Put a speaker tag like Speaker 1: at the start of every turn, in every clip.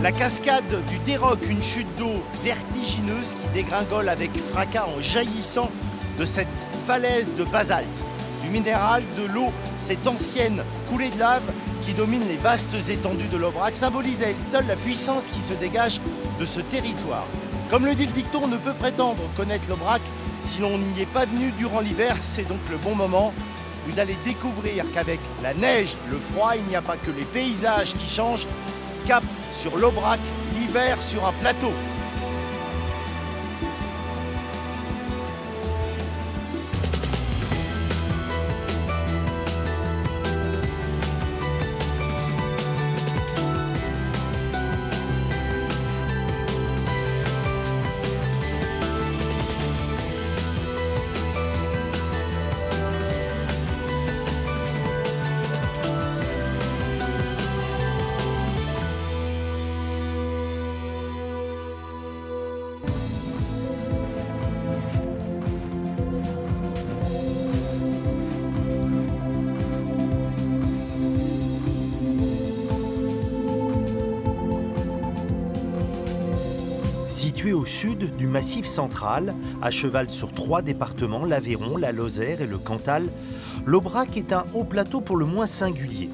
Speaker 1: La cascade du Déroc, une chute d'eau vertigineuse qui dégringole avec fracas en jaillissant de cette falaise de basalte. Du minéral, de l'eau, cette ancienne coulée de lave qui domine les vastes étendues de l'Aubrac symbolise à elle seule la puissance qui se dégage de ce territoire. Comme le dit le dicton, on ne peut prétendre connaître l'Aubrac si l'on n'y est pas venu durant l'hiver, c'est donc le bon moment. Vous allez découvrir qu'avec la neige, le froid, il n'y a pas que les paysages qui changent. Cap sur l'Aubrac, l'hiver sur un plateau. Situé au sud du Massif central, à cheval sur 3 départements, l'Aveyron, la Lozère et le Cantal, l'Aubrac est un haut plateau pour le moins singulier.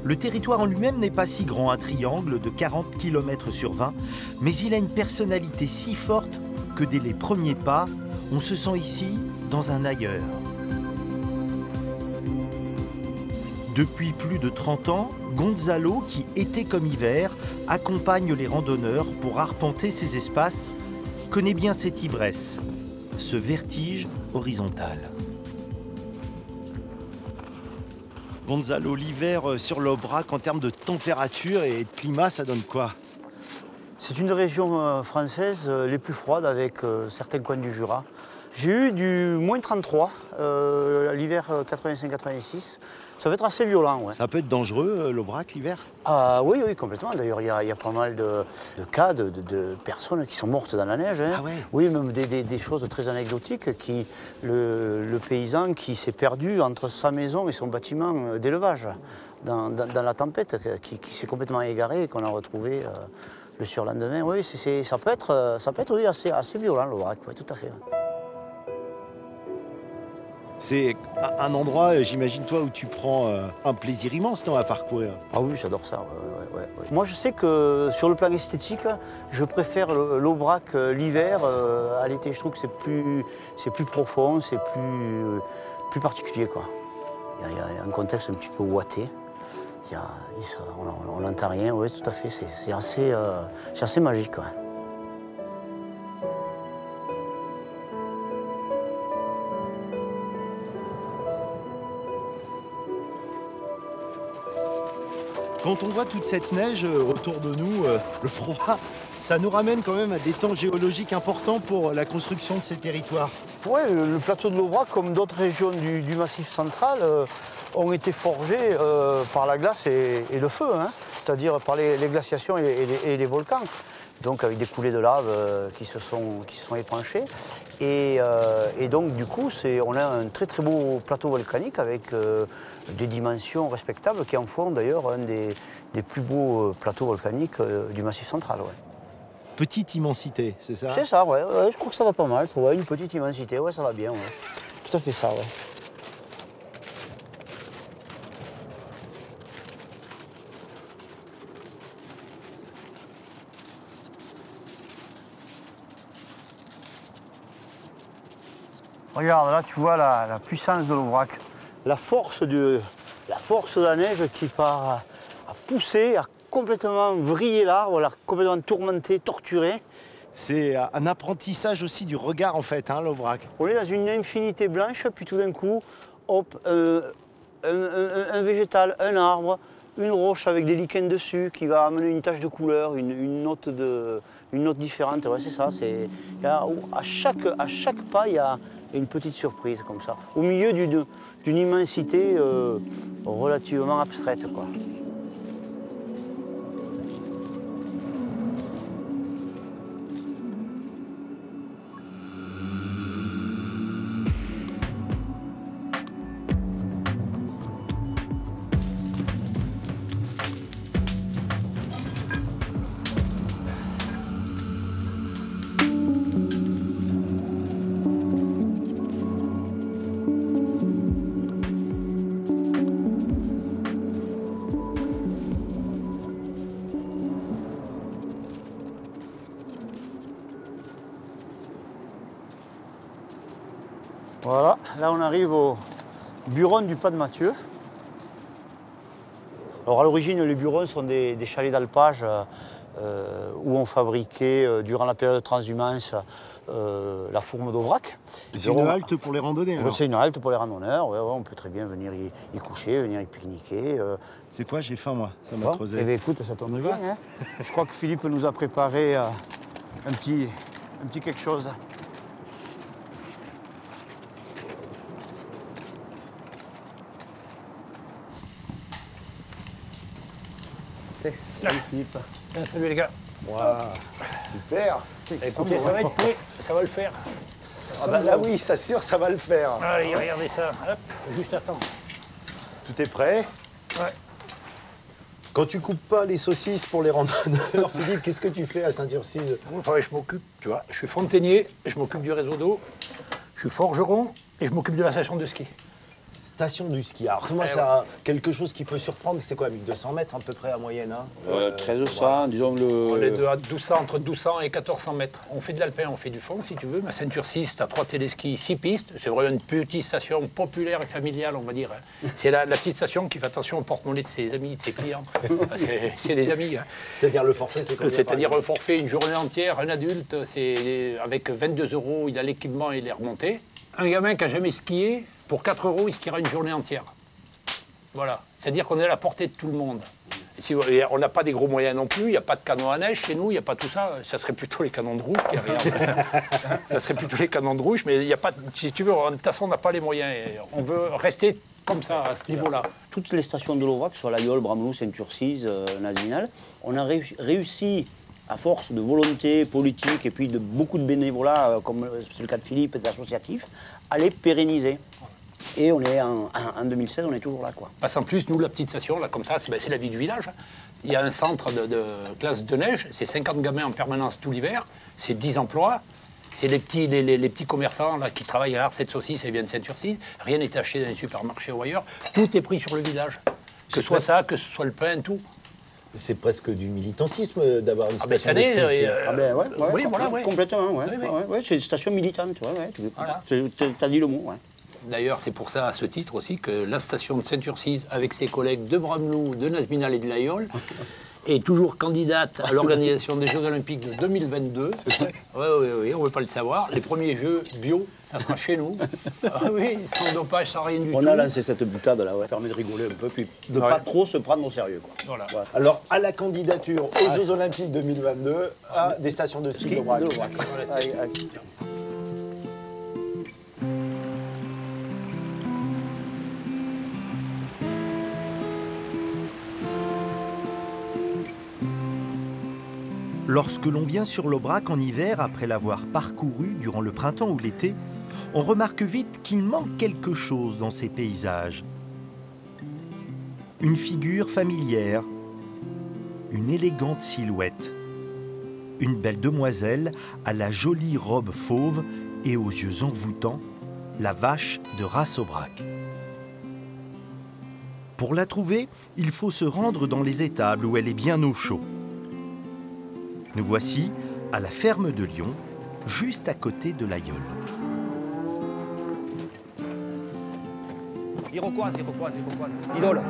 Speaker 1: Le territoire en lui-même n'est pas si grand, un triangle de 40 km sur 20, mais il a une personnalité si forte que dès les premiers pas, on se sent ici dans un ailleurs. Depuis plus de 30 ans, Gonzalo, qui été comme hiver, accompagne les randonneurs pour arpenter ces espaces, connaît bien cette ivresse, ce vertige horizontal. Gonzalo, l'hiver sur l'Aubrac, en termes de température et de climat, ça donne quoi?
Speaker 2: C'est une des régions françaises les plus froides avec certains coins du Jura. J'ai eu du moins 33 l'hiver 85-86. Ça peut être assez violent. Ouais.
Speaker 1: Ça peut être dangereux l'Aubrac l'hiver?
Speaker 2: Oui, oui, complètement. D'ailleurs, il y a pas mal de cas de personnes qui sont mortes dans la neige. Hein.
Speaker 1: Ah ouais.
Speaker 2: Oui, même des choses très anecdotiques. Le paysan qui s'est perdu entre sa maison et son bâtiment d'élevage dans la tempête, qui s'est complètement égaré et qu'on a retrouvé le surlendemain. Oui, ça peut être oui, assez violent l'Aubrac, oui, tout à fait.
Speaker 1: C'est un endroit, j'imagine toi, où tu prends un plaisir immense à parcourir.
Speaker 2: Ah oui, j'adore ça. Ouais. Moi, je sais que sur le plan esthétique, je préfère l'Aubrac l'hiver à l'été. Je trouve que c'est plus profond, c'est plus particulier, quoi. Il y a un contexte un petit peu ouaté. On n'entend rien, oui, tout à fait. C'est assez magique, ouais.
Speaker 1: Quand on voit toute cette neige autour de nous, le froid, ça nous ramène quand même à des temps géologiques importants pour la construction de ces territoires.
Speaker 2: Oui, le plateau de l'Aubrac, comme d'autres régions du Massif central, ont été forgés par la glace et le feu, hein, c'est-à-dire par les glaciations et les volcans. Donc avec des coulées de lave qui se sont épanchées. Et donc du coup, on a un très très beau plateau volcanique avec des dimensions respectables qui en font d'ailleurs un des plus beaux plateaux volcaniques du Massif central. Ouais.
Speaker 1: Petite immensité, c'est ça?
Speaker 2: C'est ça, ouais, je crois que ça va pas mal, ça va, une petite immensité, ouais, ça va bien, ouais. Tout à fait ça, ouais. Regarde, là, tu vois la puissance de l'Aubrac. La force de la neige qui part à pousser, à complètement vriller l'arbre, à complètement tourmenter, torturer.
Speaker 1: C'est un apprentissage aussi du regard, en fait, hein, l'Aubrac.
Speaker 2: On est dans une infinité blanche, puis tout d'un coup, hop, un végétal, un arbre, une roche avec des lichens dessus qui va amener une tache de couleur, une note différente. Ouais, c'est ça. À chaque pas, il y a une petite surprise comme ça, au milieu d'une immensité relativement abstraite, quoi. Voilà, là on arrive au buron du Pas de Mathieu. Alors à l'origine, les burons sont des chalets d'alpage où on fabriquait, durant la période de transhumance, la fourme d'Aubrac.
Speaker 1: C'est une halte pour les randonneurs.
Speaker 2: C'est une halte pour les randonneurs, ouais, on peut très bien venir y coucher, venir y pique-niquer.
Speaker 1: C'est quoi, j'ai faim moi, ça m'a creusé.
Speaker 2: Eh bien, écoute, ça tombe bien. Hein. Je crois que Philippe nous a préparé un petit quelque chose. Salut Philippe.
Speaker 3: Salut les gars.
Speaker 1: Wow, super.
Speaker 3: Écoutez, ça va être prêt, ça va le faire.
Speaker 1: Ah bah là oui, c'est sûr, ça va le faire.
Speaker 3: Allez, regardez ça. Hop, juste à temps.
Speaker 1: Tout est prêt?
Speaker 3: Ouais.
Speaker 1: Quand tu coupes pas les saucisses pour les randonneurs, Philippe, qu'est-ce que tu fais à Saint-Urcise?
Speaker 3: Enfin, je m'occupe, tu vois. Je suis fontainier, je m'occupe du réseau d'eau, je suis forgeron et je m'occupe de la station de ski.
Speaker 1: Station du ski. Alors moi, c'est quelque chose qui peut surprendre. C'est quoi, 1200 mètres à peu près à moyenne, hein
Speaker 2: 1300, disons
Speaker 3: On est à 1200, entre 1200 et 1400 mètres. On fait de l'alpin, on fait du fond si tu veux. Ma Saint-Urcise, tu as 3 téléskis, 6 pistes. C'est vraiment une petite station populaire et familiale, on va dire. C'est la petite station qui fait attention au porte-monnaie de ses amis, de ses clients. C'est des amis. Hein.
Speaker 1: C'est-à-dire le forfait, c'est combien?
Speaker 3: C'est-à-dire un forfait, une journée entière, un adulte, c'est avec 22 €, il a l'équipement et les remontées. Un gamin qui n'a jamais skié, pour 4 €, il skiera une journée entière. Voilà. C'est-à-dire qu'on est à la portée de tout le monde. Et si, on n'a pas des gros moyens non plus, il n'y a pas de canons à neige chez nous, il n'y a pas tout ça. Ça serait plutôt les canons de rouge qui arrivent. Ça serait plutôt les canons de rouge, mais il n'y a pas, si tu veux, de toute façon, on n'a pas les moyens. Et on veut rester comme ça, à ce niveau-là.
Speaker 2: Toutes les stations de l'Aubrac, soit Laguiole, Bramelou, Saint-Urcise, Nazinal, on a réussi, à force de volonté politique et puis de beaucoup de bénévolat, comme c'est le cas de Philippe et d'associatifs, à les pérenniser. Et on est en 2016, on est toujours là, quoi.
Speaker 3: Parce qu'en plus, nous, la petite station, là, comme ça, c'est la vie du village. Il y a un centre de classe de neige, c'est 50 gamins en permanence tout l'hiver, c'est 10 emplois. C'est les petits commerçants là, qui travaillent à Arcet de saucisses et viennent de Saint-Urcise. Rien n'est acheté dans les supermarchés ou ailleurs. Tout est pris sur le village. Que ce soit ça, que ce soit le pain, tout.
Speaker 1: C'est presque du militantisme d'avoir une station de ski.
Speaker 3: Oui, voilà, ouais.
Speaker 2: Complètement, ouais.
Speaker 3: Oui.
Speaker 2: Ouais, c'est une station militante, ouais.
Speaker 3: Voilà.
Speaker 2: Tu as dit le mot, ouais.
Speaker 3: D'ailleurs, c'est pour ça, à ce titre aussi, que la station de Saint-Urcise, avec ses collègues de Bramelou, de Nazminal et de Laguiole, est toujours candidate à l'organisation des Jeux Olympiques de 2022. Oui, on ne veut pas le savoir. Les premiers Jeux bio, ça sera chez nous. Ah oui, sans dopage, sans rien du tout.
Speaker 2: On a lancé cette boutade là, ouais. Ça permet de rigoler un peu, puis de ne pas trop se prendre au sérieux, quoi.
Speaker 3: Voilà.
Speaker 2: Ouais.
Speaker 1: Alors, à la candidature aux Jeux Olympiques 2022, à des stations de ski d'Aubrac.
Speaker 4: Lorsque l'on vient sur l'Aubrac en hiver, après l'avoir parcouru durant le printemps ou l'été, on remarque vite qu'il manque quelque chose dans ces paysages. Une figure familière, une élégante silhouette, une belle demoiselle à la jolie robe fauve et aux yeux envoûtants, la vache de race Aubrac. Pour la trouver, il faut se rendre dans les étables où elle est bien au chaud. Nous voici à la ferme de Lyon, juste à côté de Laguiole.
Speaker 2: Iroquoise. Idole.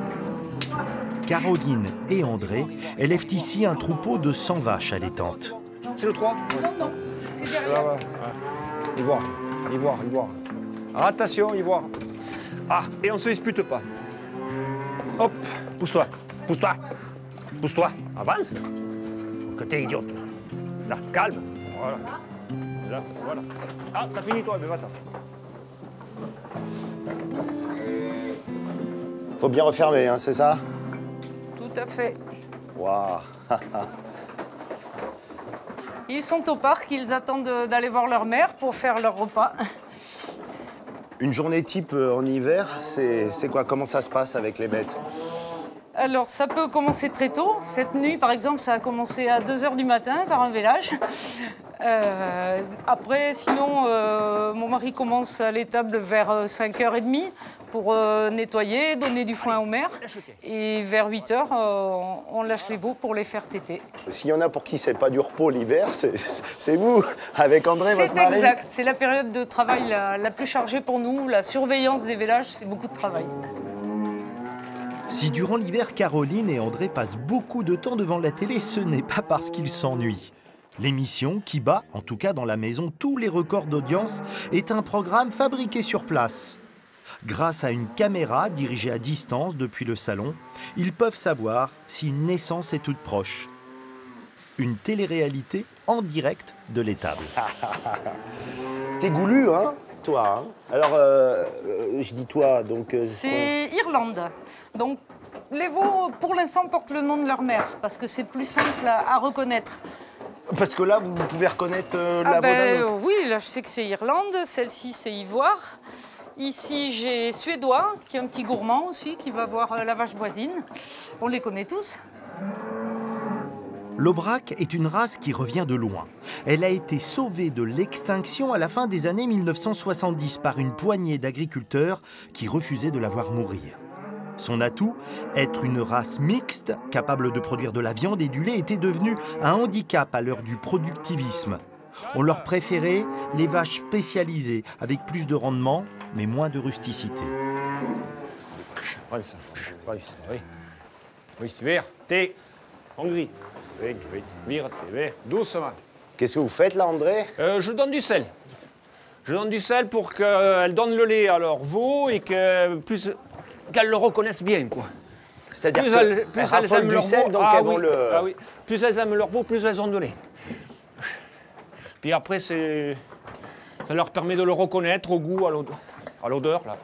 Speaker 4: Caroline et André élèvent ici un troupeau de 100 vaches allaitantes.
Speaker 2: C'est le 3
Speaker 5: Non, c'est derrière.
Speaker 2: Ivoire. Attention, Ivoire. Ah, et on se dispute pas. Hop, pousse-toi. Avance. Que t'es idiote. Là, calme. Voilà. Là, voilà. Ah, t'as fini toi, mais va-t'en.
Speaker 1: Faut bien refermer, hein, c'est ça?
Speaker 5: Tout à fait.
Speaker 1: Waouh.
Speaker 5: Ils sont au parc, ils attendent d'aller voir leur mère pour faire leur repas.
Speaker 1: Une journée type en hiver, c'est quoi? Comment ça se passe avec les bêtes?
Speaker 5: Alors, ça peut commencer très tôt. Cette nuit, par exemple, ça a commencé à 2 h du matin par un village. Après, sinon, mon mari commence à l'étable vers 5 h 30 pour nettoyer, donner du foin aux mères. Et vers 8 heures, on lâche les veaux pour les faire téter.
Speaker 1: S'il y en a pour qui c'est pas du repos l'hiver, c'est vous, avec André, votre mari.
Speaker 5: C'est exact. C'est la période de travail la plus chargée pour nous. La surveillance des vélages, c'est beaucoup de travail.
Speaker 4: Si durant l'hiver, Caroline et André passent beaucoup de temps devant la télé, ce n'est pas parce qu'ils s'ennuient. L'émission, qui bat, en tout cas dans la maison, tous les records d'audience, est un programme fabriqué sur place. Grâce à une caméra dirigée à distance depuis le salon, ils peuvent savoir si une naissance est toute proche. Une télé-réalité en direct de l'étable.
Speaker 1: T'es goulu, hein, toi. Hein. Alors, je dis toi, donc...
Speaker 5: C'est Irlande. Donc, les veaux, pour l'instant, portent le nom de leur mère, parce que c'est plus simple à reconnaître.
Speaker 1: Parce que là, vous pouvez reconnaître la veau d'un autre.
Speaker 5: Oui, là, je sais que c'est Irlande. Celle-ci, c'est Ivoire. Ici, j'ai Suédois, qui est un petit gourmand aussi, qui va voir la vache voisine. On les connaît tous.
Speaker 4: L'Aubrac est une race qui revient de loin. Elle a été sauvée de l'extinction à la fin des années 1970 par une poignée d'agriculteurs qui refusaient de la voir mourir. Son atout, être une race mixte, capable de produire de la viande et du lait, était devenu un handicap à l'heure du productivisme. On leur préférait les vaches spécialisées, avec plus de rendement, mais moins de rusticité.
Speaker 6: Prends ça, oui. Oui, c'est vert, thé, Hongrie. Oui, vire, thé, vert, doucement.
Speaker 1: Qu'est-ce que vous faites là, André?
Speaker 6: Je donne du sel. Je donne du sel pour qu'elles donnent le lait à leur veau et qu'elles le reconnaissent bien, quoi.
Speaker 1: C'est-à-dire qu'elles aiment du sel, donc elles vont le...
Speaker 6: Ah oui, plus elles aiment leur veau, plus elles ont de lait. Puis après, ça leur permet de le reconnaître au goût, à l'odeur, là.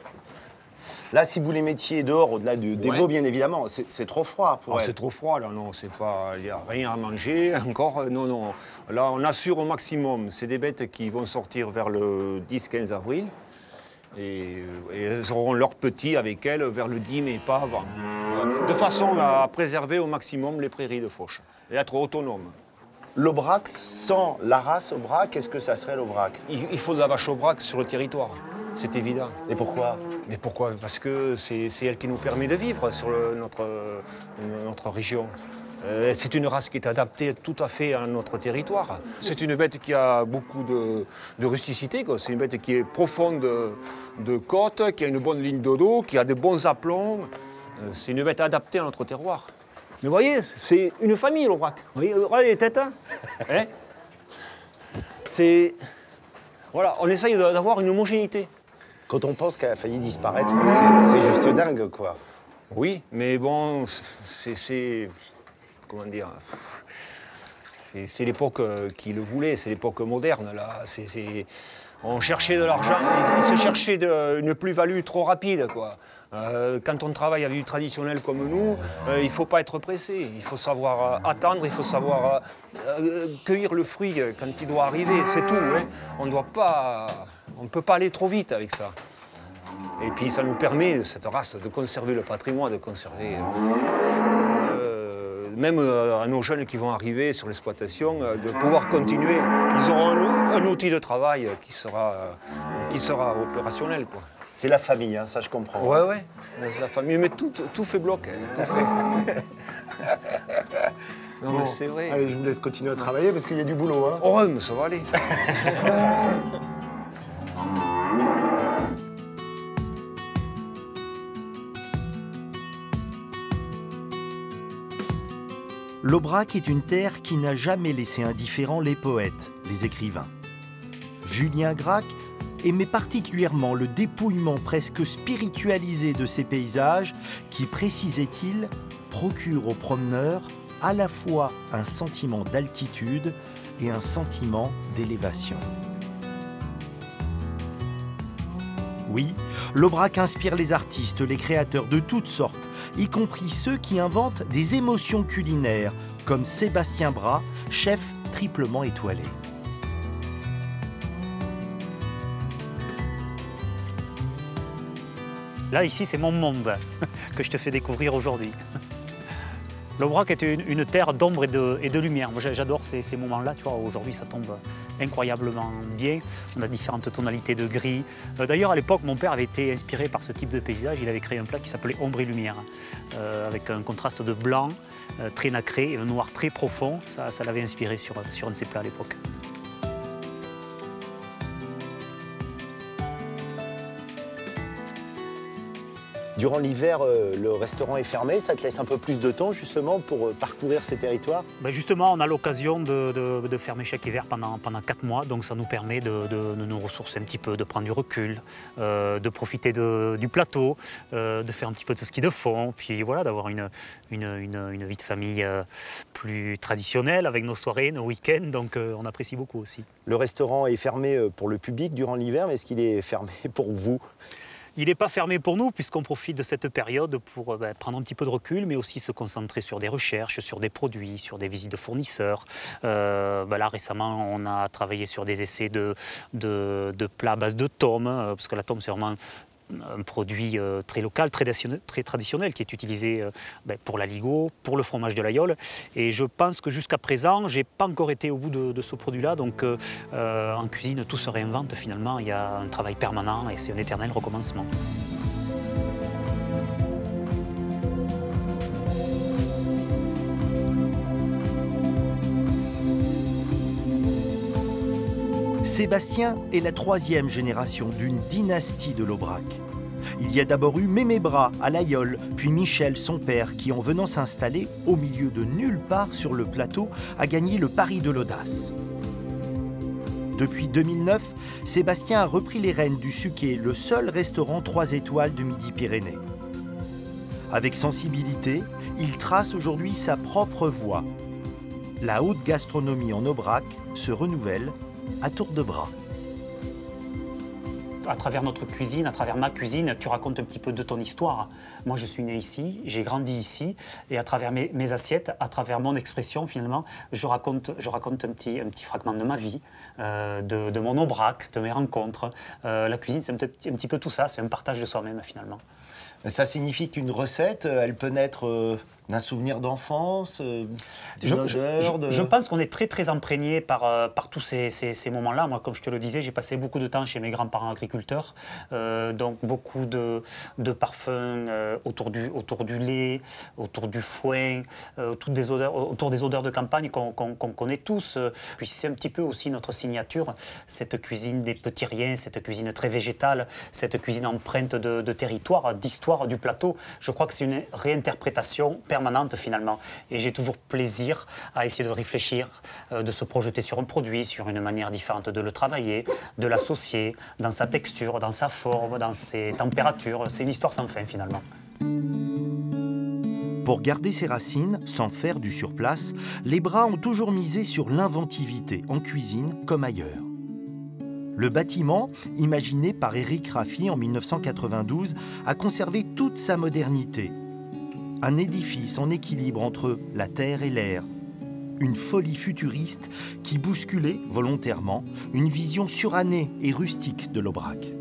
Speaker 1: Là, si vous les mettiez dehors, au-delà des veaux, bien évidemment, c'est trop froid pour elles.
Speaker 6: C'est trop froid, là, non, c'est pas... Il n'y a rien à manger, encore, non, non. Là, on assure au maximum. C'est des bêtes qui vont sortir vers le 10-15 avril. Et elles auront leurs petits avec elles vers le 10 mai, pas avant. De façon à préserver au maximum les prairies de fauche et être autonome.
Speaker 1: L'Aubrac, sans la race Aubrac, qu'est-ce que ça serait l'Aubrac?
Speaker 6: Il faut de la vache Aubrac sur le territoire, c'est évident.
Speaker 1: Et pourquoi?
Speaker 6: Mais pourquoi? Parce que c'est elle qui nous permet de vivre sur notre région. C'est une race qui est adaptée tout à fait à notre territoire. C'est une bête qui a beaucoup de rusticité. C'est une bête qui est profonde de côte, qui a une bonne ligne de dos, qui a de bons aplombs. C'est une bête adaptée à notre terroir. Mais vous voyez, c'est une famille, l'Aubrac. Vous voyez, regardez les têtes. Hein, voilà, on essaye d'avoir une homogénéité.
Speaker 1: Quand on pense qu'elle a failli disparaître, c'est juste dingue, quoi.
Speaker 6: Oui, mais bon, comment dire, c'est l'époque qui le voulait, c'est l'époque moderne, là. On cherchait de l'argent, ils se cherchaient une plus-value trop rapide, quoi. Quand on travaille avec du traditionnel comme nous, il ne faut pas être pressé, il faut savoir attendre, il faut savoir cueillir le fruit quand il doit arriver, c'est tout. Hein. On ne peut pas aller trop vite avec ça. Et puis ça nous permet, cette race, de conserver le patrimoine, de conserver... même à nos jeunes qui vont arriver sur l'exploitation, de pouvoir continuer. Ils auront un outil de travail qui sera opérationnel, quoi.
Speaker 1: C'est la famille, hein, ça je comprends.
Speaker 6: Ouais, c'est la famille, mais tout fait bloc. Tout fait. Non,
Speaker 1: bon,
Speaker 6: mais c'est vrai.
Speaker 1: Allez, je vous laisse continuer à travailler parce qu'il y a du boulot. Hein.
Speaker 6: Oh, mais ça va aller.
Speaker 4: L'Aubrac est une terre qui n'a jamais laissé indifférents les poètes, les écrivains. Julien Gracq aimait particulièrement le dépouillement presque spiritualisé de ces paysages qui, précisait-il, procurent aux promeneurs à la fois un sentiment d'altitude et un sentiment d'élévation. Oui, l'Aubrac inspire les artistes, les créateurs de toutes sortes, y compris ceux qui inventent des émotions culinaires, comme Sébastien Bras, chef triplement étoilé.
Speaker 7: Là, ici, c'est mon monde que je te fais découvrir aujourd'hui. L'Aubrac est une terre d'ombre et de lumière. Moi, j'adore ces moments-là. Tu vois, aujourd'hui, ça tombe incroyablement bien. On a différentes tonalités de gris. D'ailleurs, à l'époque, mon père avait été inspiré par ce type de paysage. Il avait créé un plat qui s'appelait ombre et lumière, avec un contraste de blanc très nacré et un noir très profond. Ça l'avait inspiré sur un de ses plats à l'époque.
Speaker 1: Durant l'hiver, le restaurant est fermé. Ça te laisse un peu plus de temps justement pour parcourir ces territoires?
Speaker 7: Ben justement, on a l'occasion de fermer chaque hiver pendant 4 mois. Donc ça nous permet de nous ressourcer un petit peu, de prendre du recul, de profiter du plateau, de faire un petit peu de ski de fond. Puis voilà, d'avoir une vie de famille plus traditionnelle avec nos soirées, nos week-ends. Donc on apprécie beaucoup aussi.
Speaker 1: Le restaurant est fermé pour le public durant l'hiver, mais est-ce qu'il est fermé pour vous?
Speaker 7: Il n'est pas fermé pour nous puisqu'on profite de cette période pour prendre un petit peu de recul, mais aussi se concentrer sur des recherches, sur des produits, sur des visites de fournisseurs. Là récemment, on a travaillé sur des essais de plats à base de tome, parce que la tome c'est vraiment un produit très local, très traditionnel, qui est utilisé pour l'aligot, pour le fromage de l'aïeul. Et je pense que jusqu'à présent, je n'ai pas encore été au bout de ce produit-là. Donc en cuisine, tout se réinvente finalement. Il y a un travail permanent et c'est un éternel recommencement.
Speaker 4: Sébastien est la 3e génération d'une dynastie de l'Aubrac. Il y a d'abord eu Mémé Bras à l'Aïeul, puis Michel, son père, qui en venant s'installer au milieu de nulle part sur le plateau, a gagné le pari de l'audace. Depuis 2009, Sébastien a repris les rênes du Suquet, le seul restaurant 3 étoiles de Midi-Pyrénées. Avec sensibilité, il trace aujourd'hui sa propre voie. La haute gastronomie en Aubrac se renouvelle à tour de bras.
Speaker 7: À travers notre cuisine, à travers ma cuisine, tu racontes un petit peu de ton histoire. Moi, je suis né ici, j'ai grandi ici, et à travers mes assiettes, à travers mon expression, finalement, je raconte un petit fragment de ma vie, de mon Aubrac, de mes rencontres. La cuisine, c'est un petit peu tout ça, c'est un partage de soi-même, finalement.
Speaker 1: Ça signifie qu'une recette, elle peut naître d'un souvenir d'enfance,
Speaker 7: je pense qu'on est très imprégné par tous ces moments-là. Moi, comme je te le disais, j'ai passé beaucoup de temps chez mes grands-parents agriculteurs, donc beaucoup de parfums autour du lait, autour du foin, autour des odeurs de campagne qu'on connaît tous. Puis c'est un petit peu aussi notre signature, cette cuisine des petits riens, cette cuisine très végétale, cette cuisine empreinte de territoire, d'histoire du plateau. Je crois que c'est une réinterprétation permanente finalement. Et j'ai toujours plaisir à essayer de réfléchir, de se projeter sur un produit, sur une manière différente de le travailler, de l'associer dans sa texture, dans sa forme, dans ses températures. C'est une histoire sans fin finalement.
Speaker 4: Pour garder ses racines, sans faire du surplace, les Bras ont toujours misé sur l'inventivité, en cuisine comme ailleurs. Le bâtiment, imaginé par Éric Raffi en 1992, a conservé toute sa modernité. Un édifice en équilibre entre la terre et l'air. Une folie futuriste qui bousculait, volontairement, une vision surannée et rustique de l'Aubrac.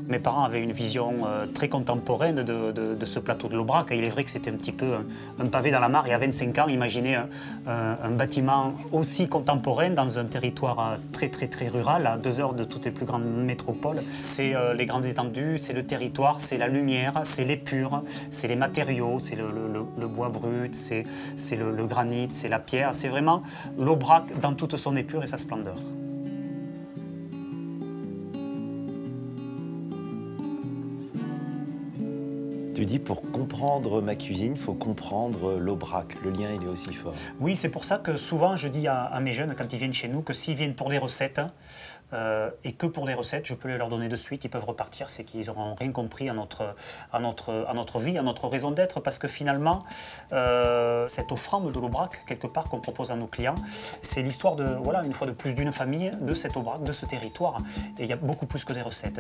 Speaker 7: Mes parents avaient une vision très contemporaine de ce plateau de l'Aubrac. Il est vrai que c'était un petit peu un pavé dans la mare. Il y a 25 ans, imaginez un bâtiment aussi contemporain dans un territoire très rural, à 2 heures de toutes les plus grandes métropoles. C'est les grandes étendues, c'est le territoire, c'est la lumière, c'est l'épure, c'est les matériaux, c'est le bois brut, c'est le granit, c'est la pierre. C'est vraiment l'Aubrac dans toute son épure et sa splendeur.
Speaker 1: Tu dis, pour comprendre ma cuisine, il faut comprendre l'Aubrac. Le lien, il est aussi fort.
Speaker 7: Oui, c'est pour ça que souvent, je dis à mes jeunes, quand ils viennent chez nous, que s'ils viennent pour des recettes, et que pour des recettes, je peux les leur donner de suite, ils peuvent repartir, c'est qu'ils n'auront rien compris à notre vie, à notre raison d'être, parce que finalement, cette offrande de l'Aubrac, quelque part, qu'on propose à nos clients, c'est l'histoire de, voilà, une fois de plus, d'une famille, de cet Aubrac, de ce territoire. Et il y a beaucoup plus que des recettes.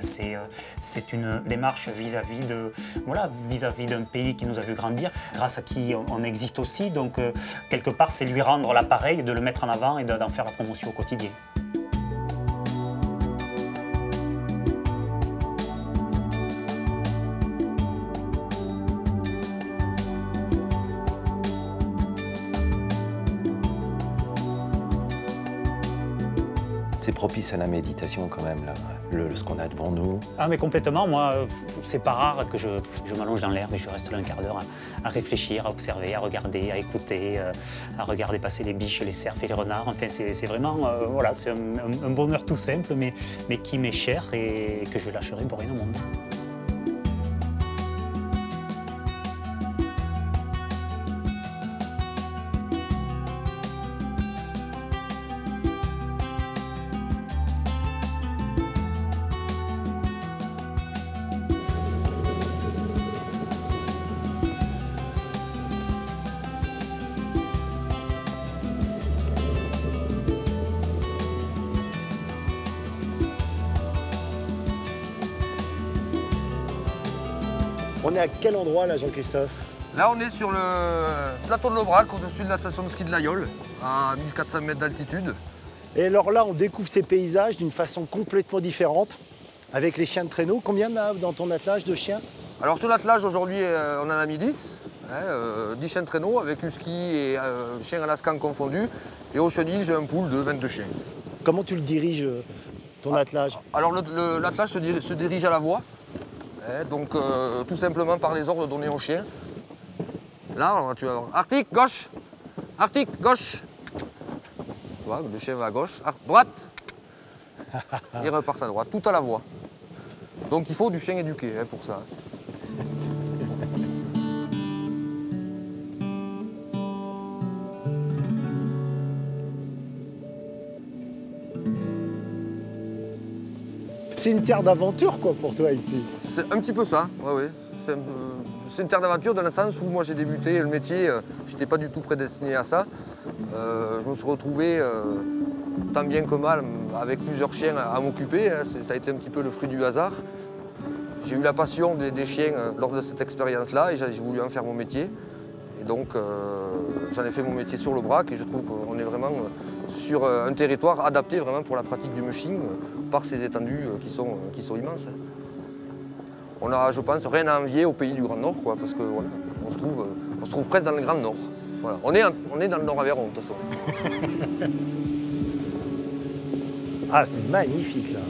Speaker 7: C'est une démarche vis-à-vis d'un pays qui nous a vu grandir, grâce à qui on existe aussi. Donc, quelque part, c'est lui rendre l'appareil, de le mettre en avant et d'en faire la promotion au quotidien.
Speaker 8: c'est propice à la méditation quand même, là, ce qu'on a devant nous.
Speaker 7: Ah mais complètement, moi, c'est pas rare que je m'allonge dans l'herbe et je reste là un quart d'heure à réfléchir, à observer, à regarder, à écouter, à regarder passer les biches, les cerfs et les renards. Enfin, c'est vraiment, voilà, c'est un bonheur tout simple, mais qui m'est cher et que je lâcherai pour rien au monde.
Speaker 1: On est à quel endroit là, Jean-Christophe?
Speaker 9: Là, on est sur le plateau de l'Aubrac, au-dessus de la station de ski de l'Aïole, à 1400 mètres d'altitude.
Speaker 1: Et alors là, on découvre ces paysages d'une façon complètement différente, avec les chiens de traîneau. Combien y en a dans ton attelage de chiens?
Speaker 9: Alors sur l'attelage, aujourd'hui, on en a mis 10. 10 chiens de traîneau, avec husky et chiens alaskan confondus. Et au chenil, j'ai un pool de 22 chiens.
Speaker 1: Comment tu le diriges, ton attelage?
Speaker 9: Alors l'attelage se dirige à la voix. Donc tout simplement par les ordres donnés aux chiens. Là, tu vas voir Arctique, gauche. Arctique, gauche. Tu vois, le chien va à gauche. Droite. Il repart à droite, tout à la voix. Donc il faut du chien éduqué pour ça.
Speaker 1: C'est une terre d'aventure quoi pour toi ici.
Speaker 9: C'est un petit peu ça, oui. C'est une terre d'aventure dans le sens où moi j'ai débuté le métier, je n'étais pas du tout prédestiné à ça. Je me suis retrouvé tant bien que mal avec plusieurs chiens à m'occuper. Ça a été un petit peu le fruit du hasard. J'ai eu la passion des chiens lors de cette expérience-là et j'ai voulu en faire mon métier. Et donc j'en ai fait mon métier sur l'Aubrac et je trouve qu'on est vraiment sur un territoire adapté vraiment pour la pratique du mushing par ces étendues qui sont immenses. On a, je pense, rien à envier au pays du Grand Nord, quoi, parce que voilà, on se trouve presque dans le Grand Nord. Voilà. On est dans le Nord-Aveyron, de toute façon.
Speaker 1: Ah, c'est magnifique là.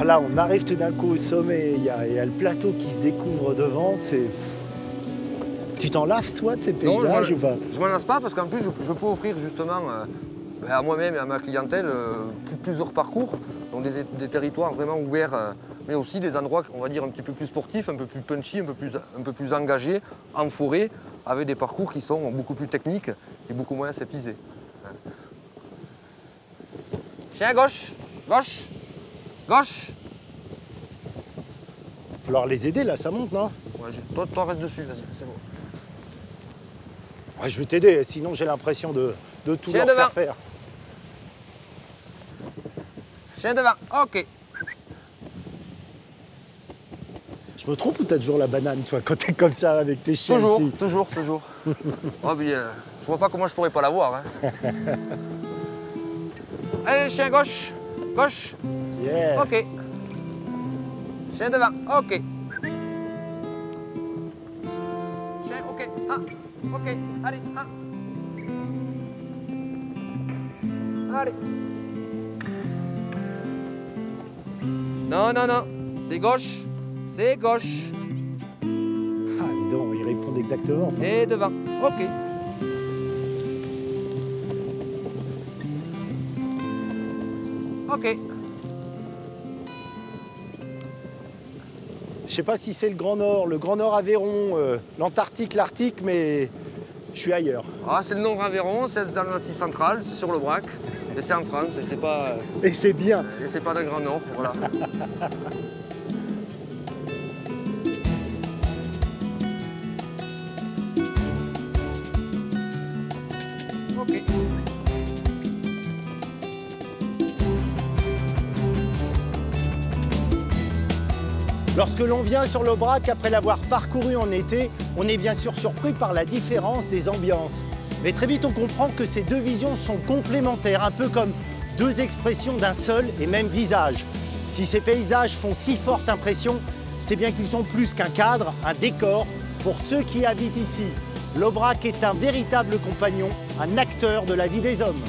Speaker 1: Là, on arrive tout d'un coup au sommet, il y a le plateau qui se découvre devant. Tu t'en lasses, toi, de ces paysages ou pas?
Speaker 9: Je m'en lasse pas, parce qu'en plus, je peux offrir justement à moi-même et à ma clientèle plusieurs parcours, donc des territoires vraiment ouverts, mais aussi des endroits, on va dire, un petit peu plus sportifs, un peu plus punchy, un peu plus engagés, en forêt, avec des parcours qui sont beaucoup plus techniques et beaucoup moins aseptisés. Chien à gauche, gauche, gauche.
Speaker 1: Il va falloir les aider, là, ça monte, non?
Speaker 9: Ouais, toi, reste dessus, vas-y, c'est bon.
Speaker 1: Ouais, je vais t'aider, sinon j'ai l'impression de tout
Speaker 9: Chien
Speaker 1: leur
Speaker 9: devant.
Speaker 1: faire faire.
Speaker 9: Chien devant, ok.
Speaker 1: Je me trompe ou t'as toujours la banane, toi, quand t'es comme ça avec tes chiens
Speaker 9: Toujours,
Speaker 1: ici?
Speaker 9: toujours. Oh, mais, je vois pas comment je pourrais pas l'avoir. Hein. Allez, chien gauche, gauche.
Speaker 1: Yeah.
Speaker 9: Ok. Chien devant, ok. Chien, ok. Ah, ok. Allez, ah. Allez. Non, non, non. C'est gauche. C'est gauche.
Speaker 1: Ah, dis donc, ils répondent exactement.
Speaker 9: Et devant. Ok. Ok.
Speaker 1: Je sais pas si c'est le Grand Nord Aveyron, l'Antarctique, l'Arctique, mais je suis ailleurs.
Speaker 9: Ah, c'est le Nord Aveyron, c'est dans le Massif central, c'est sur l'Aubrac, et c'est en France, et c'est pas.
Speaker 1: Et c'est bien.
Speaker 9: Et c'est pas dans le Grand Nord, voilà. Ok.
Speaker 1: Lorsque l'on vient sur l'Aubrac après l'avoir parcouru en été, on est bien sûr surpris par la différence des ambiances. Mais très vite on comprend que ces deux visions sont complémentaires, un peu comme deux expressions d'un seul et même visage. Si ces paysages font si forte impression, c'est bien qu'ils sont plus qu'un cadre, un décor pour ceux qui habitent ici. L'Aubrac est un véritable compagnon, un acteur de la vie des hommes.